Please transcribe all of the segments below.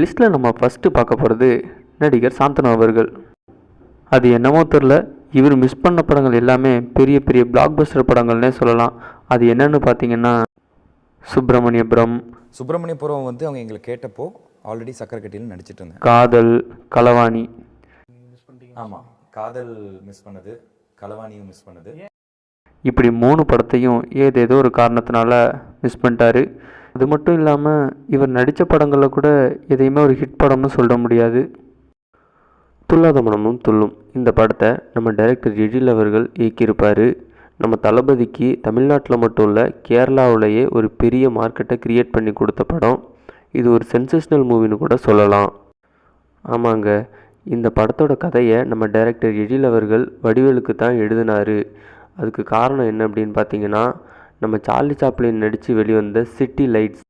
லிஸ்ட்டில் நம்ம ஃபஸ்ட்டு பார்க்க போகிறது நடிகர் சாந்தனு அவர்கள். அது என்னமோ தெரில, இவர் மிஸ் பண்ண படங்கள் எல்லாமே பெரிய பெரிய பிளாக் பஸ்டர் படங்கள்னே சொல்லலாம். அது என்னன்னு பார்த்தீங்கன்னா சுப்பிரமணியபுரம், சுப்பிரமணியபுரம் வந்து அவங்க எங்களை கேட்டப்போ ஆல்ரெடி சக்கரக்கட்டியில் நடிச்சிட்டு இருந்தேன். காதல், களவாணி. ஆமாம், காதல் மிஸ் பண்ணது, களவாணியும் மிஸ் பண்ணது. இப்படி 3 படத்தையும் ஏதேதோ ஒரு காரணத்தினால மிஸ் பண்ணிட்டாரு. அது மட்டும் இல்லாமல் இவர் நடித்த படங்களில் கூட எதையுமே ஒரு ஹிட் படம்னு சொல்ல முடியாது. துல்லாத மனமும் துள்ளும் இந்த படத்தை நம்ம டைரக்டர் எழில் அவர்கள் இயக்கியிருப்பார். நம்ம தளபதிக்கு தமிழ்நாட்டில் மட்டும் இல்லை, கேரளாவிலேயே ஒரு பெரிய மார்க்கெட்டை க்ரியேட் பண்ணி கொடுத்த படம். இது ஒரு சென்சேஷனல் மூவின்னு கூட சொல்லலாம். ஆமாங்க, இந்த படத்தோட கதையை நம்ம டைரக்டர் எழில் அவர்கள் வடிவேலுக்கு தான் எழுதினார். அதுக்கு காரணம் என்ன அப்படின்னு பார்த்தீங்கன்னா, நம்ம சார்லி சாப்ளின் நடித்து வெளிவந்த சிட்டி லைட்ஸ்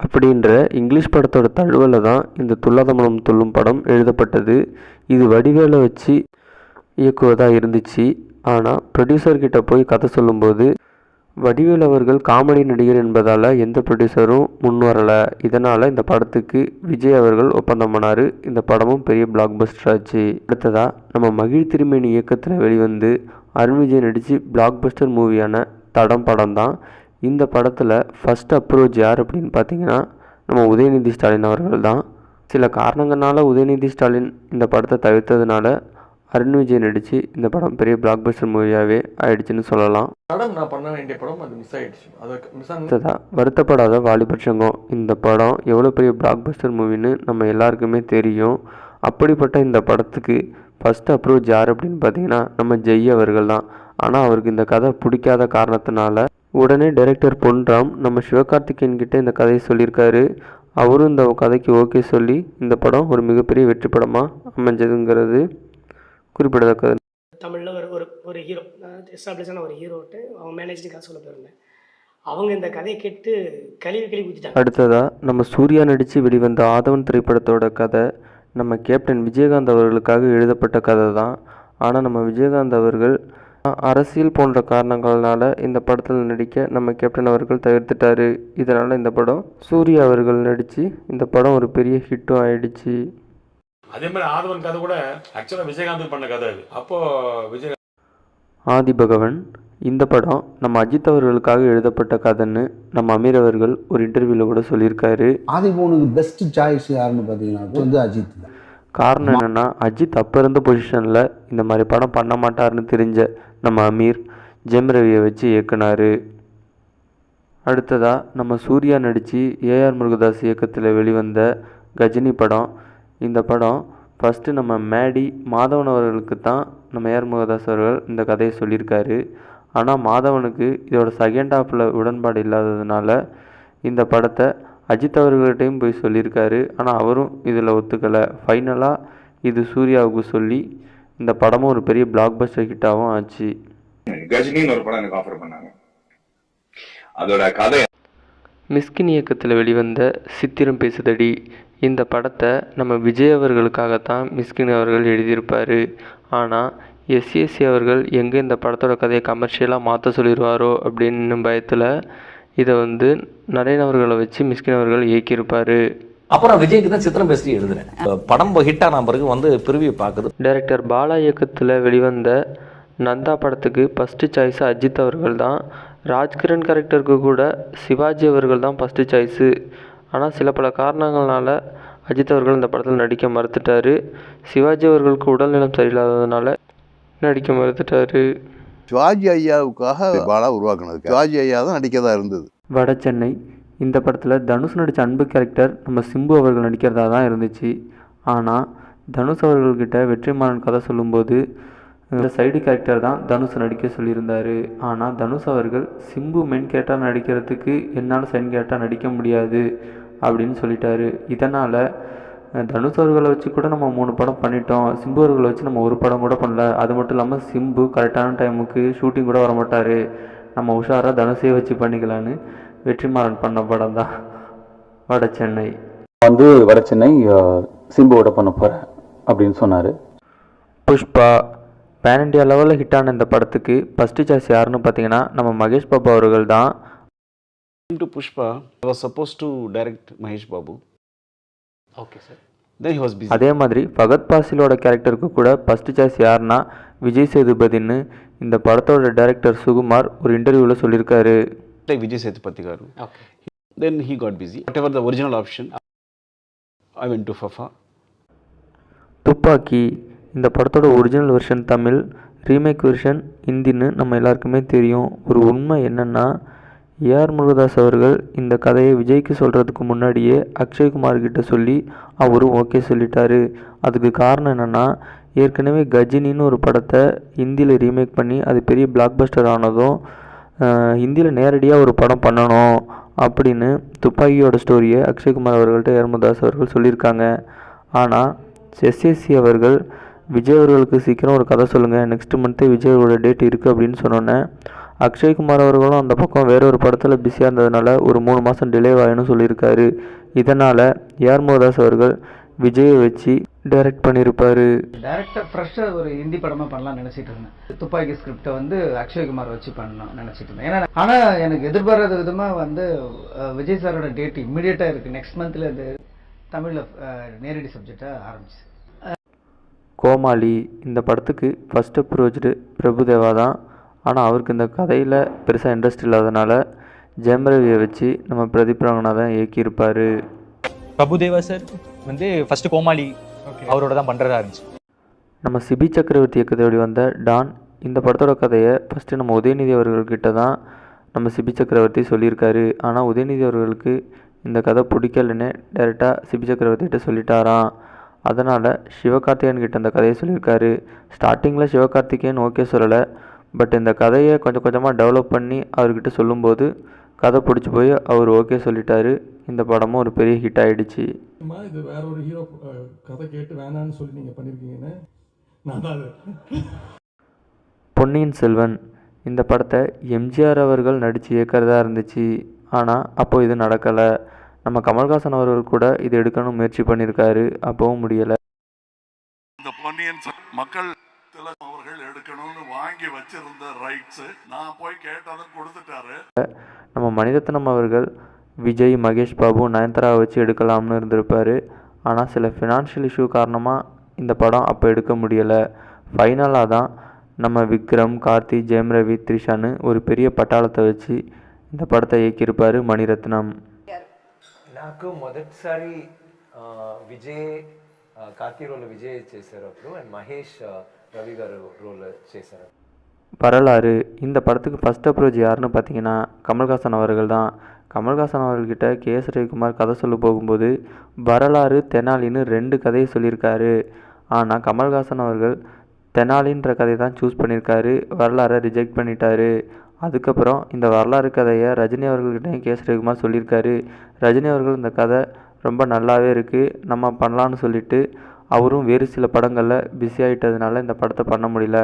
அப்படின்ற இங்கிலீஷ் படத்தோட தழுவலில் தான் இந்த துல்லாத மனம் துள்ளும் படம் எழுதப்பட்டது. இது வடிவேலை வச்சு இயக்குவதாக இருந்துச்சு. ஆனால் ப்ரொடியூசர்கிட்ட போய் கதை சொல்லும்போது வடிவேல் அவர்கள் காமெடி நடிகர் என்பதால் எந்த ப்ரொடியூசரும் முன் வரலை. இதனால் இந்த படத்துக்கு விஜய் அவர்கள் ஒப்பந்தம் பண்ணார். இந்த படமும் பெரிய பிளாக் பஸ்டர் ஆச்சு. அடுத்ததாக நம்ம மகிழ் திருமேனி இயக்கத்தில் வெளிவந்து அருண் விஜய் நடித்து பிளாக் பஸ்டர் மூவியான தடம் படம் தான். இந்த படத்தில் ஃபஸ்ட் அப்ரோச் யார் அப்படின்னு பார்த்தீங்கன்னா நம்ம உதயநிதி ஸ்டாலின் அவர்கள் தான். சில காரணங்களால் உதயநிதி ஸ்டாலின் இந்த படத்தை தவிர்த்ததுனால அருண் விஜய் நடித்து இந்த படம் பெரிய பிளாக் பஸ்டர் மூவியாகவே ஆயிடுச்சுன்னு சொல்லலாம். படம் நான் பண்ண வேண்டிய படம் அது மிஸ் ஆயிடுச்சு. அடுத்ததா வருத்தப்படாத வாலிபர் சங்கம். இந்த படம் எவ்வளோ பெரிய பிளாக் பஸ்டர் மூவின்னு நம்ம எல்லாருக்குமே தெரியும். அப்படிப்பட்ட இந்த படத்துக்கு ஃபஸ்ட் அப்ரோச் யார் அப்படின்னு பார்த்தீங்கன்னா நம்ம ஜெய் அவர்கள் தான். ஆனால் அவருக்கு இந்த கதை பிடிக்காத காரணத்தினால உடனே டைரக்டர் பொன்ராம் நம்ம சிவகார்த்திகேயன் கிட்டே இந்த கதையை சொல்லியிருக்காரு. அவரும் இந்த கதைக்கு ஓகே சொல்லி இந்த படம் ஒரு மிகப்பெரிய வெற்றி படமாக அமைஞ்சதுங்கிறது குறிப்பிடத்தக்கது. தமிழில் ஒரு ஹீரோ, எஸ்டாப்ளிஷான ஒரு ஹீரோட்டு அவங்க மேனேஜருக்காக சொல்ல போயிருந்தேன். அவங்க இந்த கதையை கேட்டு கழுவி ஊற்றிட்டாங்க. அடுத்ததாக நம்ம சூர்யா நடித்து வெளிவந்த ஆதவன் திரைப்படத்தோட கதை நம்ம கேப்டன் விஜயகாந்த் அவர்களுக்காக எழுதப்பட்ட கதை தான். ஆனால் நம்ம விஜயகாந்த் அவர்கள் அரசியல் போன்ற காரணங்களால் இந்த படத்தில் நடிக்க நம்ம கேப்டன் அவர்கள் தவிர்த்துட்டார். இதனால் இந்த படம் சூர்யா அவர்கள் நடித்து இந்த படம் ஒரு பெரிய ஹிட்டும் ஆயிடுச்சு. அதே மாதிரி ஆதவன் கதை கூட ஆக்சுவலாக விஜயகாந்த் பண்ண கதை அது. அப்போ விஜய் ஆதி பகவன் இந்த படம் நம்ம அஜித் அவர்களுக்காக எழுதப்பட்ட கதைன்னு நம்ம அமீர் அவர்கள் ஒரு இன்டர்வியூவில் கூட சொல்லியிருக்காரு. ஆதிபவனுக்கு பெஸ்ட் சாய்ஸ் யாருன்னு பார்த்தீங்கன்னா அஜித் தான். காரணம் என்னென்னா, அஜித் அப்போ இருந்த பொசிஷனில் இந்த மாதிரி படம் பண்ண மாட்டார்னு தெரிஞ்ச நம்ம அமீர் ஜெம் ரவியை வச்சு இயக்குனார். அடுத்ததாக நம்ம சூர்யா நடித்து ஏஆர் முருகதாஸ் இயக்கத்தில் வெளிவந்த கஜினி படம். இந்த படம் ஃபஸ்ட்டு நம்ம மேடி மாதவன் அவர்களுக்கு தான் நம்ம ஏஆர் முருகதாஸ் அவர்கள் இந்த கதையை சொல்லியிருக்காரு. ஆனால் மாதவனுக்கு இதோட செகண்ட் ஹாஃபில் உடன்பாடு இல்லாததுனால இந்த படத்தை அஜித் அவர்கள்ட்டையும் போய் சொல்லியிருக்காரு. ஆனால் அவரும் இதில் ஒத்துக்கலை. ஃபைனலாக இது சூர்யாவுக்கு சொல்லி இந்த படமும் ஒரு பெரிய பிளாக் பஸ்டர் ஹிட்டாகவும் ஆச்சு. கஜினின்னு ஒரு படம் எனக்கு ஆஃபர் பண்ணாங்க. அதோட கதை மிஸ்கின் இயக்கத்தில் வெளிவந்த சித்திரம் பேசுதடி. இந்த படத்தை நம்ம விஜய் அவர்களுக்காகத்தான் மிஸ்கின் அவர்கள் எழுதியிருப்பார். ஆனால் எஸ்ஏசி அவர்கள் எங்கே இந்த படத்தோட கதையை கமர்ஷியலாக மாற்ற சொல்லிடுவாரோ அப்படின்னு பயத்தில் இதை நரேன் அவர்களை வச்சு மிஸ்கின் அவர்கள் இயக்கியிருப்பார். அப்புறம் விஜய்க்கு தான் சித்திரம் பேசி எழுதுறேன். படம் ஹிட்டான பிறகு பிரிவியை பார்க்குது. டைரக்டர் பாலா இயக்கத்தில் வெளிவந்த நந்தா படத்துக்கு ஃபஸ்ட்டு சாய்ஸு அஜித் அவர்கள் தான். ராஜ்கிரண் கேரக்டருக்கு கூட சிவாஜி அவர்கள் தான் ஃபஸ்ட்டு சாய்ஸு. ஆனால் சில பல காரணங்களால அஜித் அவர்கள் இந்த படத்தில் நடிக்க மறுத்துட்டார். சிவாஜி அவர்களுக்கு உடல்நலம் சரியில்லாததுனால நடிக்க மறுத்துட்டார். சிவாஜி ஐயாவுக்காக பாலா உருவாக்குனது. சிவாஜி ஐயா தான் நடிக்கிறதா இருந்தது. வட சென்னை இந்த படத்தில் தனுஷ் நடித்த அன்பு கேரக்டர் நம்ம சிம்பு அவர்கள் நடிக்கிறதா தான் இருந்துச்சு. ஆனால் தனுஷ் அவர்கள்கிட்ட வெற்றிமாறன் கதை சொல்லும்போது இந்த சைடு கேரக்டர் தான் தனுஷ் நடிக்க சொல்லியிருந்தார். ஆனால் தனுஷ் அவர்கள் சிம்பு மெயின் கேரக்டர் நடிக்கிறதுக்கு என்னால் சைன் கேரக்டர் நடிக்க முடியாது அப்படின்னு சொல்லிட்டாரு. இதனால் தனுஷ் அவர்களை வச்சு கூட நம்ம 3 படம் பண்ணிட்டோம், சிம்பு அவர்களை வச்சு நம்ம ஒரு படம் கூட பண்ணல. அது மட்டும் இல்லாமல் சிம்பு கரெக்டான டைமுக்கு ஷூட்டிங் கூட வர மாட்டார், நம்ம உஷாராக தனுஷே வச்சு பண்ணிக்கலான்னு வெற்றிமாறன் பண்ண படம் தான் வட சென்னை. வட சென்னை சிம்புவோட பண்ண போகிறேன் அப்படின்னு சொன்னார். புஷ்பா பேன் இண்டியா லெவலில் ஹிட்டான இந்த படத்துக்கு ஃபஸ்ட்டு சாய்ஸ் யாருன்னு பார்த்தீங்கன்னா நம்ம மகேஷ் பாபு அவர்கள் தான். To Pushpa, I was supposed to direct Mahesh Babu. Okay sir. Then he was busy. அதே மாதிரி ஃபகத் பாசிலோட கேரக்டருக்கு கூட ஃபஸ்ட்டு சாய்ஸ் யாருன்னா விஜய் சேதுபதின்னு இந்த படத்தோட டைரக்டர் சுகுமார் ஒரு இன்டர்வியூவில் சொல்லியிருக்காரு. விஜய் சேதுபதி గారు. Okay. Then he got busy. Whatever the original option, I went to Fafa. Thuppakki இந்த படத்தோட original version Tamil, remake version ஹிந்தின்னு நம்ம எல்லாருக்குமே தெரியும். ஒரு உண்மை என்னென்னா ஏஆர் முருகதாஸ் அவர்கள் இந்த கதையை விஜய்க்கு சொல்கிறதுக்கு முன்னாடியே அக்ஷய்குமார் கிட்ட சொல்லி அவரும் ஓகே சொல்லிட்டாரு. அதுக்கு காரணம் என்னென்னா ஏற்கனவே கஜினின்னு ஒரு படத்தை ஹிந்தியில் ரீமேக் பண்ணி அது பெரிய பிளாக் பஸ்டர் ஆனதும் ஹிந்தியில் நேரடியாக ஒரு படம் பண்ணணும் அப்படின்னு துப்பாக்கியோட ஸ்டோரியை அக்ஷய்குமார் அவர்கள்ட்ட ஏஆர் முருகதாஸ் அவர்கள் சொல்லியிருக்காங்க. ஆனால் எஸ்எஸ்சி அவர்கள் விஜய் அவர்களுக்கு சீக்கிரம் ஒரு கதை சொல்லுங்கள், நெக்ஸ்ட் மந்த்தே விஜய் அவரோட டேட் இருக்குது அப்படின்னு சொன்னோன்னே அக்ஷய்குமார் அவர்களும் அந்த பக்கம் வேற ஒரு படத்தில் பிஸியாக இருந்ததுனால ஒரு 3 மாதம் டிலே ஆகும்னு சொல்லியிருக்காரு. இதனால் ஏஆர் முருகதாஸ் அவர்கள் விஜயை வச்சு டைரக்ட் பண்ணியிருப்பார். டேரக்டர் ஃப்ரெஷ்ஷாக ஒரு ஹிந்தி படமாக பண்ணலாம்னு நினச்சிட்டு இருந்தேன். துப்பாக்கி ஸ்கிரிப்டை வந்து அக்ஷய்குமார் வச்சு பண்ணலாம் நினச்சிட்டு இருந்தேன். ஏன்னா ஆனால் எனக்கு எதிர்பாராத விதமாக வந்து விஜய் சாரோட டேட் இம்மிடியேட்டாக இருக்குது. நெக்ஸ்ட் மந்தில் இது தமிழில் நேரடி சப்ஜெக்டாக ஆரம்பிச்சு. கோமாளி இந்த படத்துக்கு ஃபஸ்ட் அப்ரோச்டு பிரபுதேவா தான். ஆனால் அவருக்கு இந்த கதையில் பெருசாக இன்ட்ரெஸ்ட் இல்லாதனால ஜெயம் ரவியை வச்சு நம்ம பிரதீப் ரங்கநாதன் இயக்கியிருப்பார். பிரபுதேவா சார் வந்து ஃபஸ்ட்டு கோமாளி அவரோட தான் பண்ணுறதா இருந்துச்சு. நம்ம சிபி சக்கரவர்த்தி இயக்கத்தோடி வந்த டான் இந்த படத்தோட கதையை ஃபஸ்ட்டு நம்ம உதயநிதி அவர்கள்கிட்ட தான் நம்ம சிபி சக்கரவர்த்தி சொல்லியிருக்காரு. ஆனால் உதயநிதி அவர்களுக்கு இந்த கதை பிடிக்கலன்னு டைரெக்டாக சிபி சக்கரவர்த்திகிட்ட சொல்லிட்டாராம். அதனால் சிவகார்த்திகேயன் கிட்ட இந்த கதையை சொல்லியிருக்காரு. ஸ்டார்டிங்கில் சிவகார்த்திகேயன் ஓகே சொல்லலை, பட் இந்த கதையை கொஞ்சம் கொஞ்சமாக டெவலப் பண்ணி அவர்கிட்ட சொல்லும்போது கதை பிடிச்சி போய் அவர் ஓகே சொல்லிட்டாரு. இந்த படமும் ஒரு பெரிய ஹிட் ஆகிடுச்சு. இது வேற ஒரு ஹீரோ கதை கேட்டு வேணான்னு சொல்லி நீங்கள் பண்ணியிருக்கீங்கன்னு நான் தான். பொன்னியின் செல்வன் இந்த படத்தை எம்ஜிஆர் அவர்கள் நடித்து இயக்கிறதா இருந்துச்சு. ஆனால் அப்போது இது நடக்கலை. நம்ம கமல்ஹாசன் அவர்கள் கூட இது எடுக்கணும் முயற்சி பண்ணியிருக்காரு, அப்போவும் முடியலை. இந்த பொன்னியின் மக்கள் அவர்கள் எடுக்கணும்னு வாங்கி வச்சிருந்த ரைட்ஸ் நான் போய் கேட்டதும் கொடுத்துட்டாரு. நம்ம மணிரத்னம் அவர்கள் விஜய், மகேஷ் பாபு, நயன்தாராவை வச்சு எடுக்கலாம்னு இருந்திருப்பார். ஆனால் சில ஃபினான்ஷியல் இஷ்யூ காரணமாக இந்த படம் அப்போ எடுக்க முடியலை. ஃபைனலாக தான் நம்ம விக்ரம், கார்த்தி, ஜெயம் ரவி, த்ரிஷான்னு ஒரு பெரிய பட்டாளத்தை வச்சு இந்த படத்தை ఇయకిயிருப்பாరు మణిరత్నం. నాకు మొదటిసారి విజయ్ కార్తీ రోల్ విజయ్ చేశారు అప్పుడు అండ్ మహేష్ రవి గారు రోల్ చేశారు. வரலாறு இந்த படத்துக்கு ஃபஸ்ட் அப்ரோச் யாருன்னு பார்த்தீங்கன்னா கமல்ஹாசன் அவர்கள் தான். கமல்ஹாசன் அவர்கள்கிட்ட கேஎஸ் ரவிக்குமார் கதை சொல்ல போகும்போது வரலாறு, தெனாலின்னு 2 கதையை சொல்லியிருக்காரு. ஆனால் கமல்ஹாசன் அவர்கள் தெனாலின்ற கதையை தான் சூஸ் பண்ணியிருக்காரு, வரலாறை ரிஜெக்ட் பண்ணிட்டாரு. அதுக்கப்புறம் இந்த வரலாறு கதையை ரஜினி அவர்கள்கிட்டையும் கேஎஸ் ரவிக்குமார் சொல்லியிருக்காரு. ரஜினி அவர்கள் இந்த கதை ரொம்ப நல்லாவே இருக்குது, நம்ம பண்ணலான்னு சொல்லிட்டு அவரும் வேறு சில படங்களில் பிஸி ஆகிட்டதுனால இந்த படத்தை பண்ண முடியல.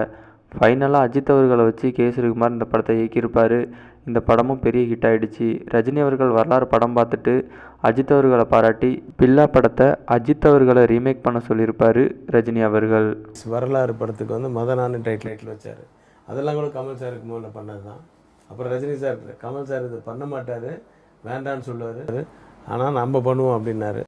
ஃபைனலாக அஜித் அவர்களை வச்சு கேஎஸ் ரவிக்குமார் இந்த படத்தை இயக்கியிருப்பார். இந்த படமும் பெரிய ஹிட் ஆகிடுச்சு. ரஜினி அவர்கள் வரலாறு படம் பார்த்துட்டு அஜித் அவர்களை பாராட்டி பில்லா படத்தை அஜித் அவர்களை ரீமேக் பண்ண சொல்லியிருப்பார் ரஜினி அவர்கள். வரலாறு படத்துக்கு வந்து மதனான்னு டைட்டில் வச்சார். அதெல்லாம் கூட கமல் சாருக்கு முதல்ல பண்ணது தான். அப்புறம் ரஜினி சார் கமல் சார் இது பண்ண மாட்டார், வேண்டான்னு சொல்லுவார். ஆனால் நம்ம பண்ணுவோம் அப்படின்னாரு.